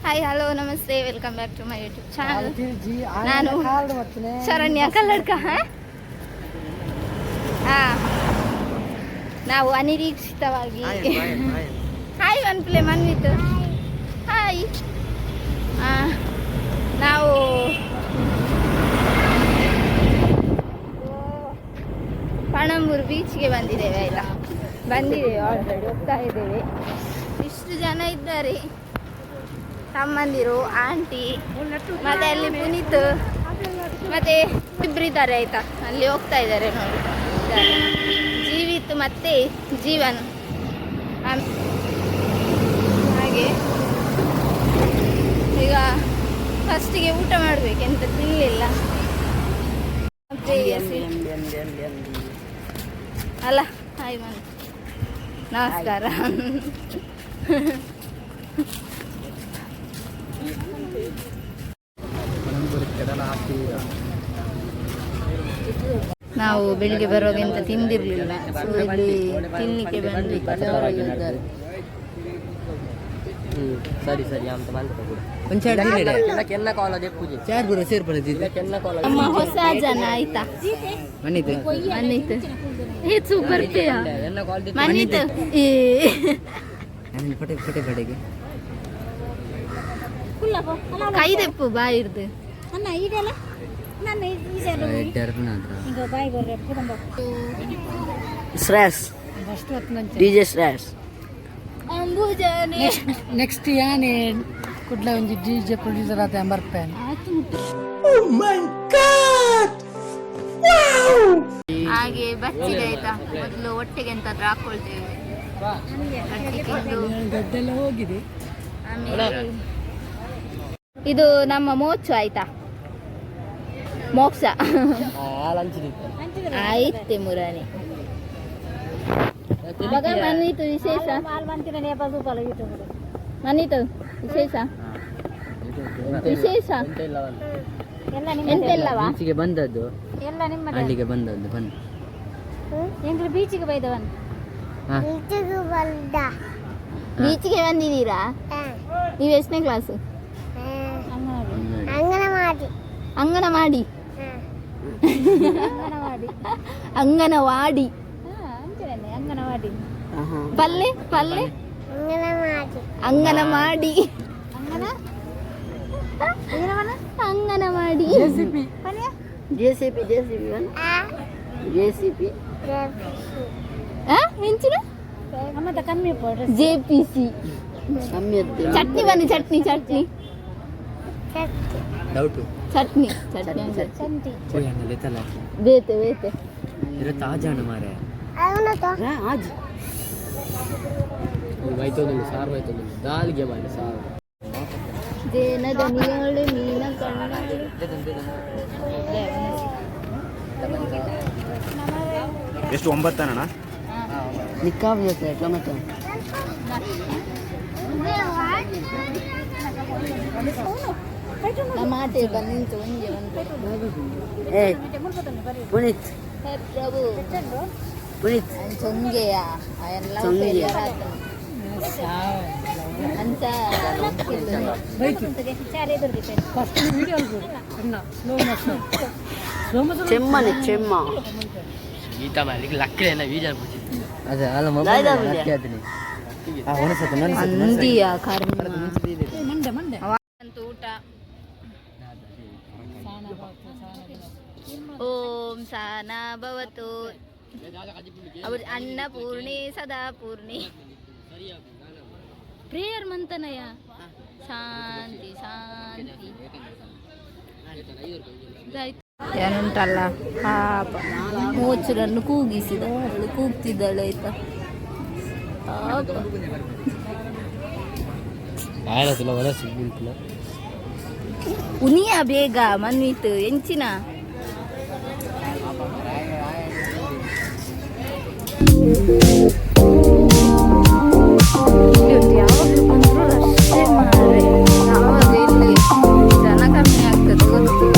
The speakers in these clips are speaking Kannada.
ಹಾಯ್ ಹಲೋ ನಮಸ್ತೆ, welcome back to my YouTube channel. ನಾನು ಶರಣ್ಯ ಕಲ್ಲಡ್ಕ. ನಾವು ಅನಿರೀಕ್ಷಿತವಾಗಿ ಹಾಯ್ ಒನ್ಪ್ಲೆ ಮನ್ವಿತ್ ಹಾಯ್ ನಾವು ಪಣಂಬೂರು ಬೀಚ್ಗೆ ಬಂದಿದ್ದೇವೆ. ಆಯಿತಾ, ಬಂದಿದ್ದೇವೆ, ಆಲ್ರೆಡಿ ಹೋಗ್ತಾ ಇದ್ದೇವೆ. ಇಷ್ಟು ಜನ ಇದ್ದಾರೆ, ತಮ್ಮಂದಿರು, ಆಂಟಿ, ಮತ್ತೆ ಅಲ್ಲಿ ಪುನೀತ್ ಮತ್ತೆ ಇಬ್ಬರಿದ್ದಾರೆ. ಆಯಿತಾ, ಅಲ್ಲಿ ಹೋಗ್ತಾ ಇದ್ದಾರೆ ನೋಡಿ. ಜೀವಿತ್ ಮತ್ತೆ ಜೀವನ್. ಹಾಗೆ ಈಗ ಫಸ್ಟಿಗೆ ಊಟ ಮಾಡಬೇಕು, ಎಂತ ತಿನ್ನಲಿಲ್ಲ ಅಲ್ಲ. ಹಾಯ್ ಮನ್, ನಮಸ್ಕಾರ. ನಾವು ಬೆಳಿಗ್ಗೆ ಬರುವಾಗ ಎಂತ ತಿಂದಿರಲಿಲ್ಲ, ಇಲ್ಲಿ ತಿನ್ನಲಿಕ್ಕೆ ಬಂದ್ವಿ. ಸರಿ ಸರಿ ಅಂತ ನಮ್ಮ ಹೊಸ ಜನ. ಆಯ್ತಾ ಮನಿತ್ ಸೂಪರ್ ಮನಿತ್ ಕೈದೆಪ್ಪು ಬಾಯಿರ್ದು ಶ್ರೇಯಸ್ ಡಿಜೆ ಶ್ರೇಯಸ್ ನೆಕ್ಸ್ಟ್ ಯಾನೆ ಕುಡ್ಲ ಒಂಜಿ ಡಿಜೆ ಪ್ರೊಡ್ಯೂಸರ್ ಆತ ಬರ್ಪೇನ್. ಹಾಗೆ ಬಚ್ಚಿಗೆ. ಆಯ್ತಾ, ಮೊದಲು ಒಟ್ಟಿಗೆ ಎಂತಾದ್ರೂ ಹಾಕೊಳ್ತೇವೆ. ಹೋಗಿದೆ. ಇದು ನಮ್ಮ ಮೋಚು. ಆಯ್ತಾ, ಮೋಕ್ಷ ಆಯ್ತೆ ಮುರಾನಿ. ಬಗ ಮನ್ನಿತು ವಿಶೇಷ, ಮನ್ನಿತು ವಿಶೇಷ ವಿಶೇಷ ಎಂತೆಲ್ಲವಾ ಬಂದದ್ದು, ಎಲ್ಲ ನಿಮ್ಮ ಅಲ್ಲಿಗೆ ಬಂದದ್ದು. ಬಂದು ಎಂಗ್ಳು ಬೀಚಿಗೆ ಬೈದವನ್. ಬೀಚಿಗೆ ಬಂದಿದ್ದೀರಾ? ನೀವು ಎಷ್ಟನೇ ಕ್ಲಾಸು? ಅಂಗನವಾಡಿ. ಅಂಗನವಾಡಿ ಪಲ್ಲೆ ಪಲ್ಲೆ ಅಂಗನವಾಡಿ ಅಂಗನವಾಡಿ. ಹೆಂಚಿನ JPC. ಚಟ್ನಿ ಬನ್ನಿ, ಚಟ್ನಿ ಚಟ್ನಿ ಚಟ್ನಿ ಚಟ್ನಿ ಬೇತೆ ಬೇತೆ ತಾಜಾನ ಮಾರೆ आज ವೈತೋದಲ್ಲಿ ಸಾರು, ವೈತೋದಲ್ಲಿ ದಾಲ್ಗೆ ಮಾಡಿ ಸಾರು. ಜೇನ ದನಿಯೋಳು ಮೀನ ಕಣ್ಣ ಎಷ್ಟು 9 ಅಣ್ಣ ನಿಕ್ಕಾವಿಯತ್ತೆ ಟೊಮೆಟೊ ಟಮಾಟೆ ಬನ್ನಿಂತು ಒಂಜೆ ಒಂದು. ಏ ಪುನೀತ್ ಪ್ರಭು ಪುನೀತ್ ಚೊಂಗೆಯ ಎಲ್ಲ ಅಂತ చెమ్మని చెమ్మ గీత మరి లక్కలేన వీడియో పోచి అదే అలా మొబైల్ లక్కయాదిని ఆ వనసత అందియా కర్మ మండే మండే ಅಂತ ಊಟ. ಓಂ ಸಾನಾ ಭವತು ಅವ್ರ ಅನ್ನಪೂರ್ಣಿ ಸದಾ ಪೂರ್ಣಿ. ಪ್ರೇಯರ್ ಮಂತನಯ ಶಾಂತಿ ಶಾಂತಿ. ಏನುಂಟಲ್ಲ ಪಾಪ ಮೋಚರನ್ನು ಕೂಗಿಸಿದ, ಅವಳು ಕೂಗ್ತಿದ್ದಾಳೆ. ಆಯ್ತಾ, ಪಾಪ ಉನಿಯ ಬೇಗ ಮನ್ವಿತ್ ಎಂಚಿನ ಯಾವಾಗ ಬಂದ್ರು ಅಷ್ಟೇ ಮಾರೆ. ಯಾವಾಗ ಇಲ್ಲಿ ಜನ ಕಮ್ಮಿ ಆಗ್ತದೆ ಗೊತ್ತಿಲ್ಲ.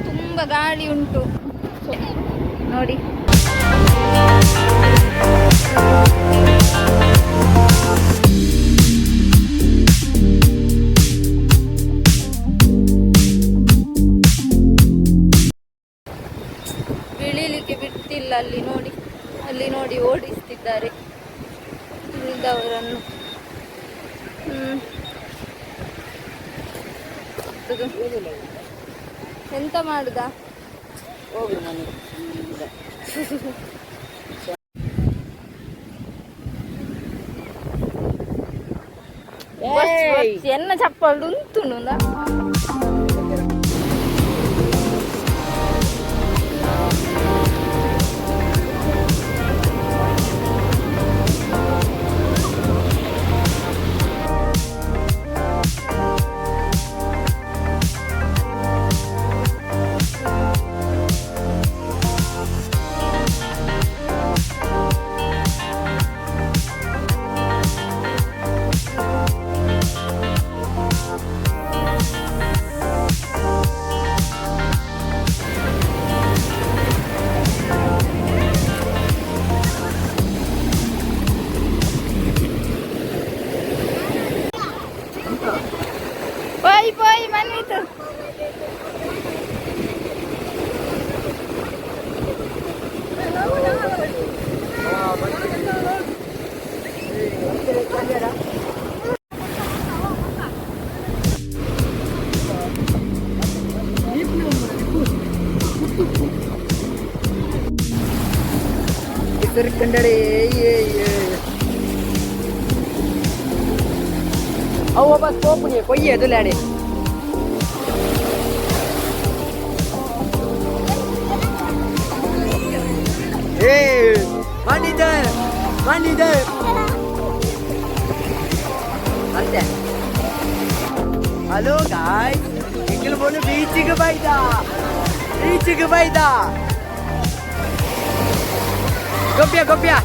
ತುಂಬ ಗಾಳಿ ಉಂಟು. ನೋಡಿ ಇಳಿಲಿಕ್ಕೆ ಬಿಡ್ತಿಲ್ಲ. ಅಲ್ಲಿ ನೋಡಿ ಓಡಿಸ್ತಿದ್ದಾರೆ ಇಳಿದವರನ್ನು. ಎಂತ ಮಾಡುದ? ಎನ್ನ ಚಪ್ಪಲು ಉಂಟು. Poi, manito. Terkendali, Awas pas kau punya, kau iya tu lari. Hey, manager. Ada. Hello guys, kita mau beach ke baida. Gopia.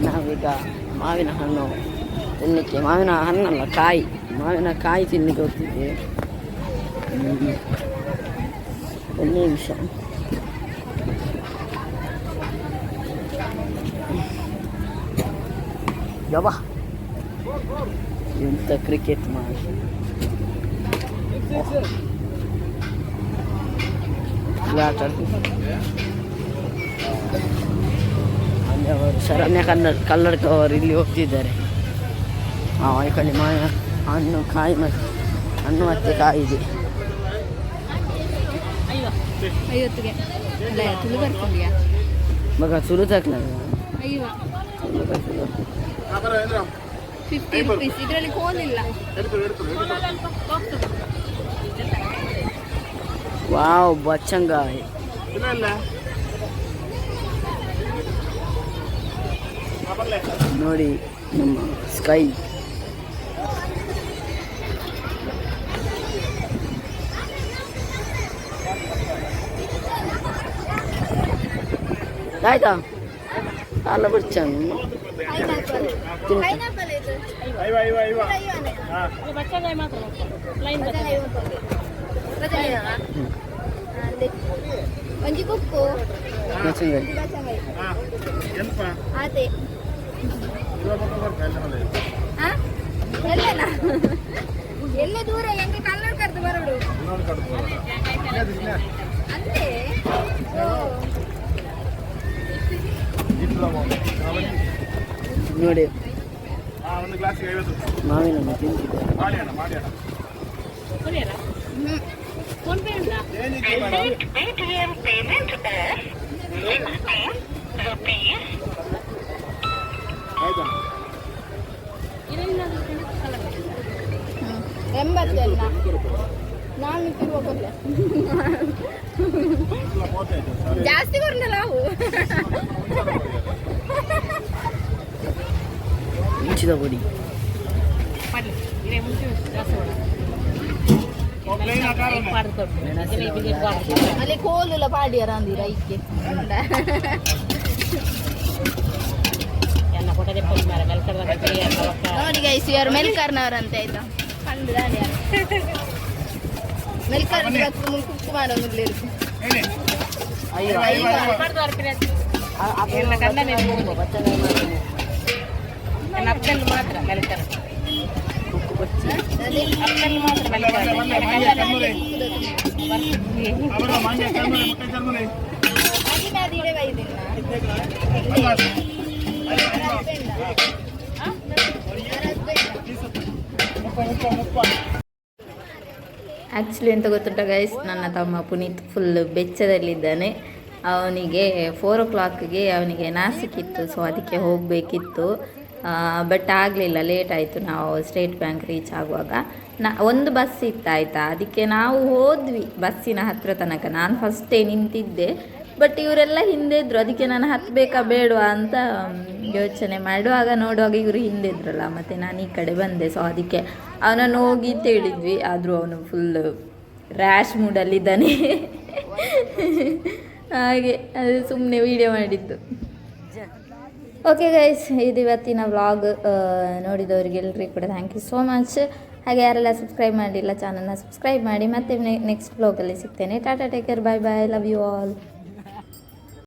ನಾವೀಗ ಮಾವಿನ ಹಣ್ಣು ತಿನ್ನಲಿಕ್ಕೆ, ಮಾವಿನ ಹಣ್ಣಲ್ಲ ಕಾಯಿ ತಿನ್ನಲಿಕ್ಕೆ ಹೋಗ್ತಿದ್ದೆ. ಒಳ್ಳೆಯ ವಿಷಯ. ಯವ್ವ ಎಂತ ಕ್ರಿಕೆಟ್ ಮಾಡಿ ಅವರು ಶರಣ್ಯ ಕಲ್ಲಡ್ಕ ಅವರು ಇಲ್ಲಿ ಹೋಗ್ತಿದ್ದಾರೆ. ಈ ಕಡೆ ಮಾವಿನ ಹಣ್ಣು ಹಣ್ಣು ಮತ್ತೆ ಕಾಯಿ ಇದೆ. ಮಗ ಸುರು ತಕ್ಲ 50 rupees. ಇದರಲ್ಲಿ ಕೋನ್ ಇಲ್ಲ. ವಾವ್ ಬಚ್ಚಂಗಾಯಿ ನೋಡಿ ನಮ್ಮ ಸ್ಕೈ. ಆಯ್ತಾ ಅಲ್ಲ ಬಚ್ಚಂಗ ಒಂಜಿ ಕುಕ್ಕು ಅದೇ ಎಲ್ಲೆಲ್ಲ ಎಲ್ಲೇ ದೂರ ಹೆಂಗೆ ಕಲ್ಲರ್ ಕರ್ದು ಅಂತೆ ನೋಡಿ ಒಂದು ಗ್ಲಾಸಿಗೆ 50 ರೂಪಾಯಿ ಮಾವಿನ ಹಣ್ಣು ತಿಂತಿದ್ದಾರೆ. ಮಾಡಿ ಅಣ್ಣ ಏನಿದೆ ಮೇಡಮ್? ಆಯ್ತಾ 80 ಅಲ್ಲ ನಾನು ತಿರುವಲ್ಲ ಜಾಸ್ತಿ ಬರಲ್ಲ ಅವು ಮಿಂಚಿದ ಪುಡಿ ಅಲ್ಲಿ ಕೋಲುಲ ಪಾಡ್ಯಾರ ಅಂದಿರ ಐಕೆ ನೋಡಿ ಗೈಸ್ ಇವರು ಮೆಲ್ಕರ್ನವರಂತೆ ಆಯ್ತಾ ಕಂಡು ಮೆಲ್ಕರ್ ಕುಕ್ಕು ಮಾಡೋದಿಲ್ಲ ಹೇಳಿ ಆ್ಯಕ್ಚುಲಿ ಎಂತ ಗೊತ್ತುಂಟ ಗೈಸ್, ನನ್ನ ತಮ್ಮ ಪುನೀತ್ ಫುಲ್ ಬೆಚ್ಚದಲ್ಲಿದ್ದಾನೆ. ಅವನಿಗೆ 4 o'clockಗೆ ಅವನಿಗೆ ನಾಸಿಕಿತ್ತು, ಸೊ ಅದಕ್ಕೆ ಹೋಗಬೇಕಿತ್ತು. ಬಟ್ ಆಗಲಿಲ್ಲ, ಲೇಟ್ ಆಯಿತು. ನಾವು ಸ್ಟೇಟ್ ಬ್ಯಾಂಕ್ ರೀಚ್ ಆಗುವಾಗ ಒಂದು ಬಸ್ ಇತ್ತಾಯ್ತಾ, ಅದಕ್ಕೆ ನಾವು ಹೋದ್ವಿ ಬಸ್ಸಿನ ಹತ್ತಿರ ತನಕ. ನಾನು ಫಸ್ಟೇ ನಿಂತಿದ್ದೆ, ಬಟ್ ಇವರೆಲ್ಲ ಹಿಂದೆ ಇದ್ದರು. ಅದಕ್ಕೆ ನಾನು ಹತ್ತಬೇಕಾ ಬೇಡವಾ ಅಂತ ಯೋಚನೆ ಮಾಡುವಾಗ ನೋಡುವಾಗ ಇವರು ಹಿಂದೆ ಇದ್ರಲ್ಲ, ಮತ್ತು ನಾನು ಈ ಕಡೆ ಬಂದೆ. ಸೊ ಅದಕ್ಕೆ ಅವನನ್ನು ಹೋಗಿ ಅಂತ ಹೇಳಿದ್ವಿ, ಆದರೂ ಅವನು ಫುಲ್ ರ್ಯಾಶ್ ಮೂಡಲ್ಲಿದ್ದಾನೆ. ಹಾಗೆ ಅದು ಸುಮ್ಮನೆ ವೀಡಿಯೋ ಮಾಡಿದ್ದು. ಓಕೆ ಗೈಸ್, ಇದು ಇವತ್ತಿನ ವ್ಲಾಗ್. ನೋಡಿದವರಿಗೆಲ್ಲರಿಗೂ ಕೂಡ ಥ್ಯಾಂಕ್ ಯು ಸೋ ಮಚ್. ಹಾಗೆ ಯಾರೆಲ್ಲ ಸಬ್ಸ್ಕ್ರೈಬ್ ಮಾಡಿಲ್ಲ ಚಾನಲ್ನ ಸಬ್ಸ್ಕ್ರೈಬ್ ಮಾಡಿ. ಮತ್ತೆ ನೆಕ್ಸ್ಟ್ ವ್ಲಾಗಲ್ಲಿ ಸಿಗ್ತೇನೆ. Tata, take care, bye bye, love you all.